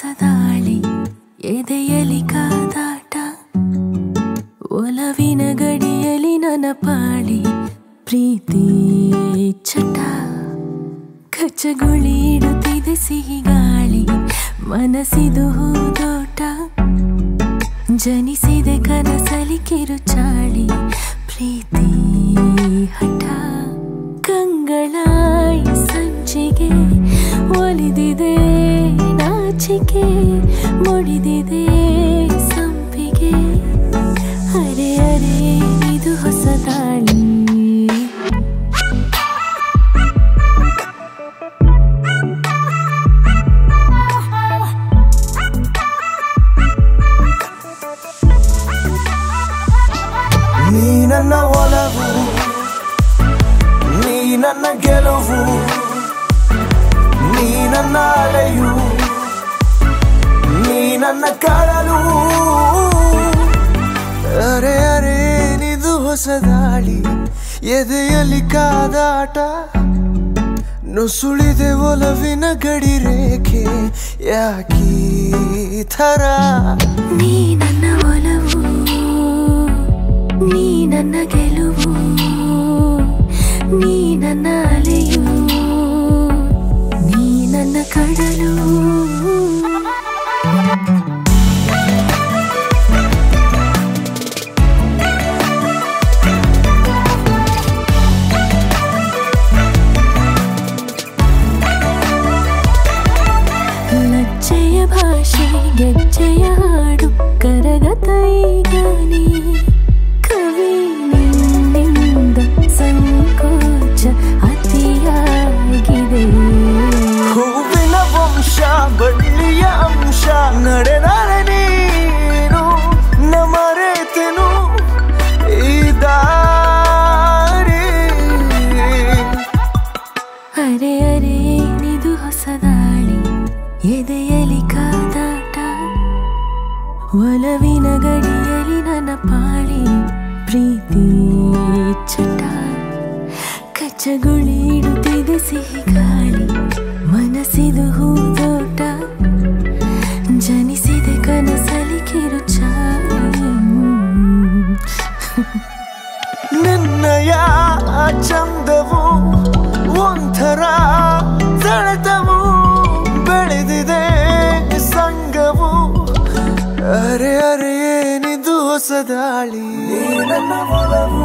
ಹೊಸದಾಳಿ ಎದೆಯಲಿ ಕಾದಾಟ ಒಲವಿನ ಗಡಿಯಲಿ ನನ್ನ ಪಾಳಿ ಪ್ರೀತಿ ಚಟ ಕಚ್ಚಗುಳಿ ಇಡುತ್ತಿದೆ ಸಿಹಿ ಗಾಳಿ ಮನಸ್ಸಿದು ಹೂದೋಟ ಜನಿಸಿದೆ ಕನಸಲಿ ಕಿರುಚಾಳಿ ಪ್ರೀತಿ ಹಠ ಕಂಗಳಾಯಿ ಸಂಚಿಗೆ ಒಲಿದಿದೆ ನಾಚಿಕೆ ಮುಡಿದಿದೆ ಸಂಪಿಗೆ ಅರೆ ಅರೆ ಇದು ಹೊಸದಾಳಿ ನೀ ನನ್ನ ಒಲವು ನೀ ನನ್ನ ಗೆಲುವು ನೀ ನನ್ನ ಅಲೆಯು ನೀ ನನ್ನ ಕಡಲು ಅರೆ ಅರೆ ನಿದು ಹೊಸದಾಳಿ ಎದೆಯಲ್ಲಿ ಕಾದಾಟ ನುಸುಳಿದೆ ಒಲವಿನ ಗಡಿ ರೇಖೆ ಯಾಕೀ ಥರ ನೀ ನನ್ನ ಒಲವು ನೀ ನನ್ನ ಗೆಲುವು ನೀ ನನ್ನ ಅಲೆಯು ನೀ ನನ್ನ ಕಡಲು ಲಜ್ಜೆಯ ಭಾಷೆ ಗೆಜ್ಜೆಯ ಹಾಡು ಕರಗತ ಈಗ ನೀ ಕವಿ ನಿನ್ನಿಂದ ಸಂಕೋಚ ಅತಿಯಾಗಿದೆ ಹೂವಿನ ವಂಶ ಬಳ್ಳಿಯ ಅಂಶ ನಡೆದರೆ ನೀನು ನಮರೆತೆನು ಈ ದಾರಿ ಅರೆ ಅರೆ ನಿದು ಹೊಸದಾಳಿ ಎದೆಯಲಿ ಕಾದಾಟ ಒಲವಿನ ಗಡಿಯಲಿ ನನ್ನ ಪಾಳಿ ಪ್ರೀತಿ ಚಟ ಕಚ್ಚಗುಳಿ ಇಡುತ್ತಿದೆ ಸಿಹಿ ಗಾಳಿ ಮನಸ್ಸಿದು ಹೂದೋಟ ಜನಿಸಿದೆ ಕನಸಲಿ ಕಿರುಚಾಳಿ ನಿನ್ನಯ ಚಂದವು ಒಂಥರ ಸೆಳೆತವು ಬೆಳೆದಿದೆ ಸಂಗವು ಅರೆ ಅರೆ ಏನಿದು ಹೊಸದಾಳಿ ನನ್ನ ಒಲವು